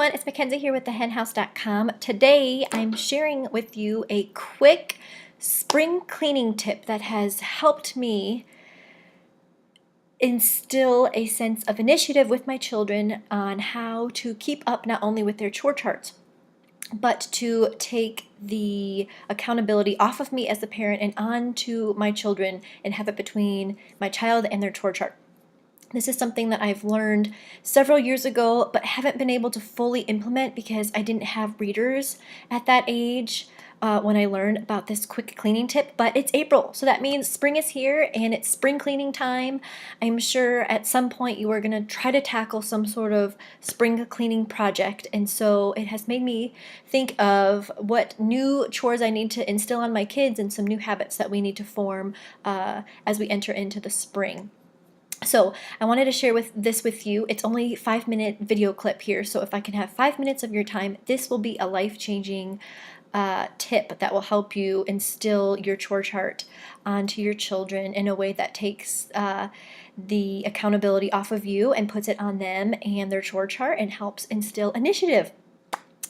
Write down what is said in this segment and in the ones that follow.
everyone, it's Mackenzie here with thehenhouse.com. Today I'm sharing with you a quick spring cleaning tip that has helped me instill a sense of initiative with my children on how to keep up not only with their chore charts, but to take the accountability off of me as the parent and onto my children and have it between my child and their chore chart. This is something that I've learned several years ago, but haven't been able to fully implement because I didn't have readers at that age when I learned about this quick cleaning tip. But it's April, so that means spring is here and it's spring cleaning time. I'm sure at some point you are going to try to tackle some sort of spring cleaning project, and so it has made me think of what new chores I need to instill on my kids and some new habits that we need to form as we enter into the spring. So I wanted to share this with you. It's only a 5-minute video clip here, so if I can have 5 minutes of your time, this will be a life-changing tip that will help you instill your chore chart onto your children in a way that takes the accountability off of you and puts it on them and their chore chart and helps instill initiative.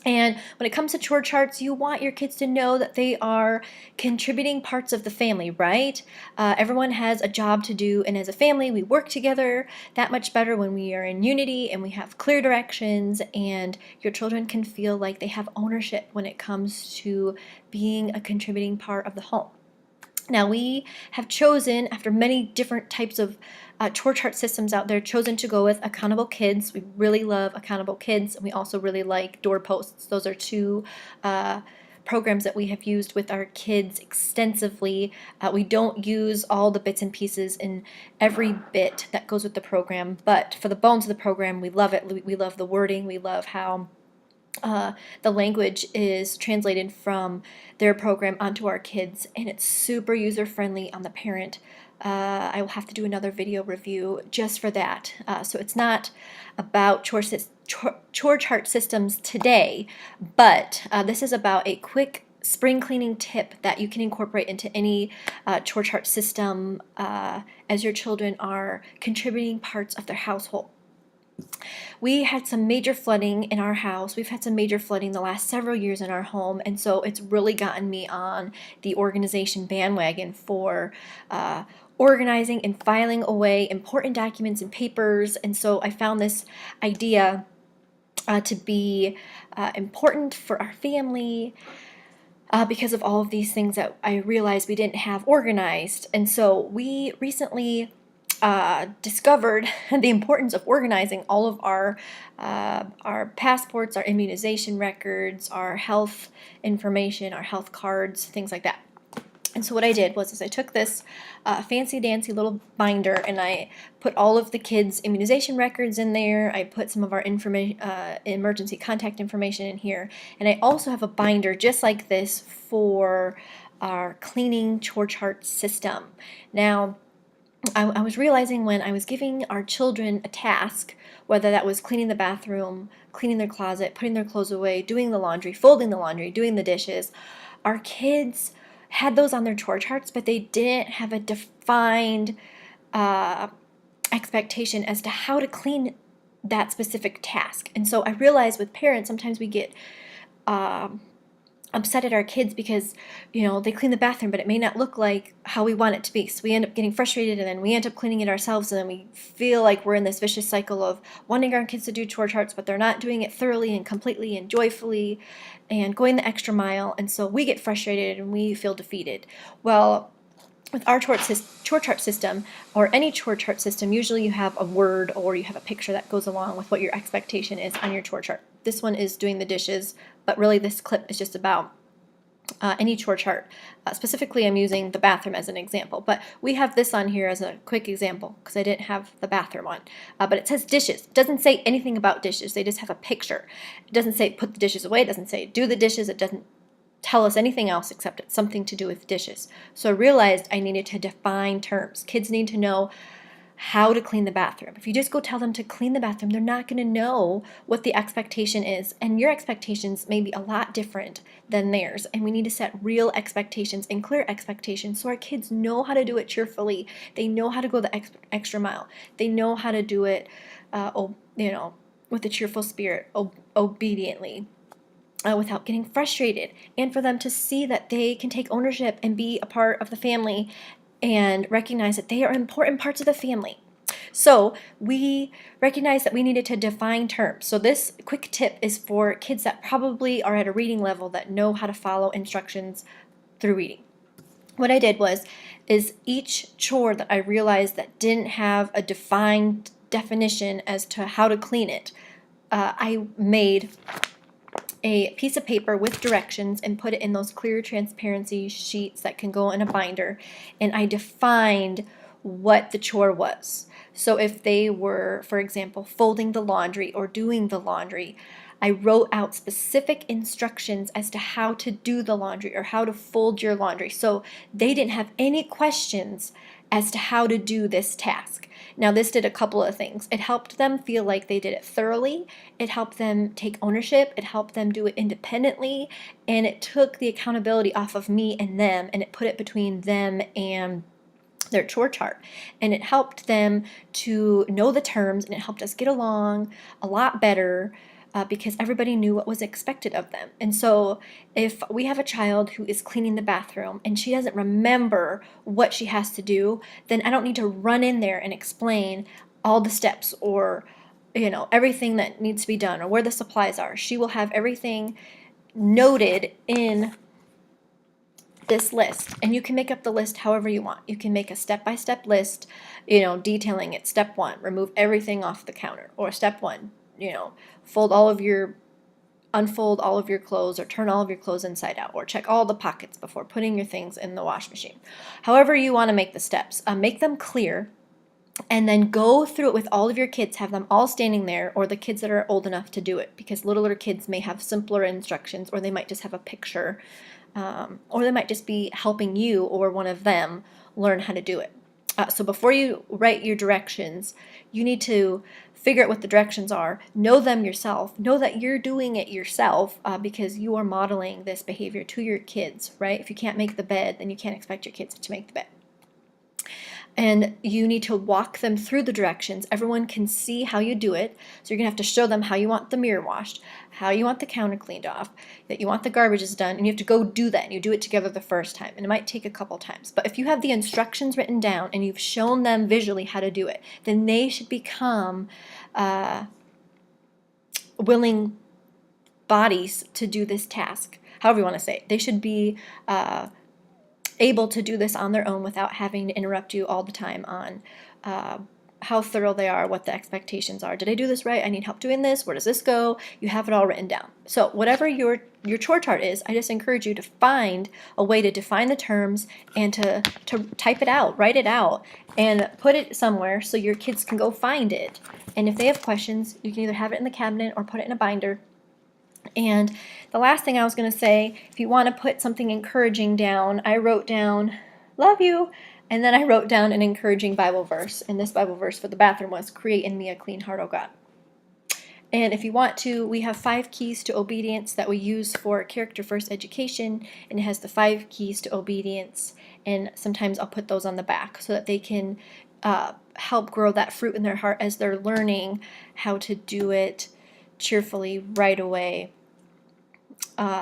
And when it comes to chore charts, you want your kids to know that they are contributing parts of the family, right? Everyone has a job to do, and as a family, we work together that much better when we are in unity and we have clear directions, and your children can feel like they have ownership when it comes to being a contributing part of the home. Now, we have chosen, after many different types of chore chart systems out there, chosen to go with Accountable Kids. We really love Accountable Kids, and we also really like Doorposts. Those are two programs that we have used with our kids extensively. We don't use all the bits and pieces in every bit that goes with the program, but for the bones of the program, we love it. We love the wording. We love how the language is translated from their program onto our kids, and it's super user-friendly on the parent. I will have to do another video review just for that. So it's not about chore chart systems today, but this is about a quick spring cleaning tip that you can incorporate into any chore chart system as your children are contributing parts of their household. We had some major flooding in our house. We've had some major flooding the last several years in our home, and so it's really gotten me on the organization bandwagon for organizing and filing away important documents and papers. And so I found this idea to be important for our family because of all of these things that I realized we didn't have organized. And so we recently discovered the importance of organizing all of our passports, our immunization records, our health information, our health cards, things like that. And so what I did was I took this fancy dancy little binder and I put all of the kids' immunization records in there. I put some of our emergency contact information in here, and I also have a binder just like this for our cleaning chore chart system. Now, I was realizing when I was giving our children a task, whether that was cleaning the bathroom, cleaning their closet, putting their clothes away, doing the laundry, folding the laundry, doing the dishes, our kids had those on their chore charts, but they didn't have a defined expectation as to how to clean that specific task. And so I realized with parents, sometimes we get upset at our kids because, you know, they clean the bathroom, but it may not look like how we want it to be. So we end up getting frustrated, and then we end up cleaning it ourselves, and then we feel like we're in this vicious cycle of wanting our kids to do chore charts, but they're not doing it thoroughly and completely and joyfully and going the extra mile, and so we get frustrated and we feel defeated. Well, with our chore chart system, or any chore chart system, usually you have a word or you have a picture that goes along with what your expectation is on your chore chart. This one is doing the dishes, but really this clip is just about any chore chart. Specifically, I'm using the bathroom as an example, but we have this on here as a quick example because I didn't have the bathroom on. But it says dishes. It doesn't say anything about dishes. They just have a picture. It doesn't say put the dishes away. It doesn't say do the dishes. It doesn't tell us anything else except it's something to do with dishes. So I realized I needed to define terms. Kids need to know how to clean the bathroom. If you just go tell them to clean the bathroom, they're not going to know what the expectation is, and your expectations may be a lot different than theirs, and we need to set real expectations and clear expectations so our kids know how to do it cheerfully. They know how to go the extra mile. They know how to do it with a cheerful spirit, obediently, without getting frustrated, and for them to see that they can take ownership and be a part of the family and recognize that they are important parts of the family. So we recognized that we needed to define terms. So this quick tip is for kids that probably are at a reading level that know how to follow instructions through reading. What I did is each chore that I realized that didn't have a defined definition as to how to clean it, I made a piece of paper with directions and put it in those clear transparency sheets that can go in a binder, and I defined what the chore was. So if they were, for example, folding the laundry or doing the laundry, I wrote out specific instructions as to how to do the laundry or how to fold your laundry, so they didn't have any questions as to how to do this task. Now, this did a couple of things. It helped them feel like they did it thoroughly. It helped them take ownership. It helped them do it independently. And it took the accountability off of me and them, and it put it between them and their chore chart. And it helped them to know the terms, and it helped us get along a lot better. Because everybody knew what was expected of them. And so if we have a child who is cleaning the bathroom and she doesn't remember what she has to do, then I don't need to run in there and explain all the steps or everything that needs to be done or where the supplies are. She will have everything noted in this list, and you can make up the list however you want. You can make a step-by-step list, detailing it. Step 1, remove everything off the counter. Or step 1, unfold all of your clothes or turn all of your clothes inside out, or check all the pockets before putting your things in the wash machine. However you want to make the steps, make them clear, and then go through it with all of your kids. Have them all standing there, or the kids that are old enough to do it, because littler kids may have simpler instructions, or they might just have a picture, or they might just be helping you or one of them learn how to do it. So before you write your directions, you need to figure out what the directions are, know them yourself, know that you're doing it yourself, because you are modeling this behavior to your kids, right? If you can't make the bed, then you can't expect your kids to make the bed. And you need to walk them through the directions. Everyone can see how you do it. So you're going to have to show them how you want the mirror washed, how you want the counter cleaned off, that you want the garbage is done, and you have to go do that. And you do it together the first time. And it might take a couple times. But if you have the instructions written down and you've shown them visually how to do it, then they should become willing bodies to do this task. However you want to say it. They should be able to do this on their own without having to interrupt you all the time on how thorough they are, what the expectations are. Did I do this right? I need help doing this. Where does this go? You have it all written down. So whatever your chore chart is, I just encourage you to find a way to define the terms and to type it out, write it out, and put it somewhere so your kids can go find it. And if they have questions, you can either have it in the cabinet or put it in a binder. And the last thing I was going to say, if you want to put something encouraging down, I wrote down, love you, and then I wrote down an encouraging Bible verse. And this Bible verse for the bathroom was, create in me a clean heart, O God. And if you want to, we have 5 keys to obedience that we use for character first education, and it has the 5 keys to obedience, and sometimes I'll put those on the back so that they can help grow that fruit in their heart as they're learning how to do it cheerfully, right away,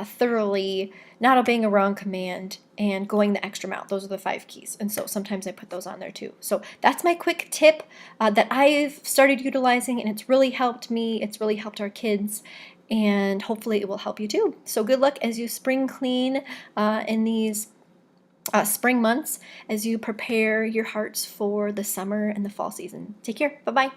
thoroughly, not obeying a wrong command, and going the extra mile. Those are the 5 keys. And so sometimes I put those on there too. So that's my quick tip that I've started utilizing, and it's really helped me. It's really helped our kids, and hopefully it will help you too. So good luck as you spring clean in these spring months, as you prepare your hearts for the summer and the fall season. Take care. Bye-bye.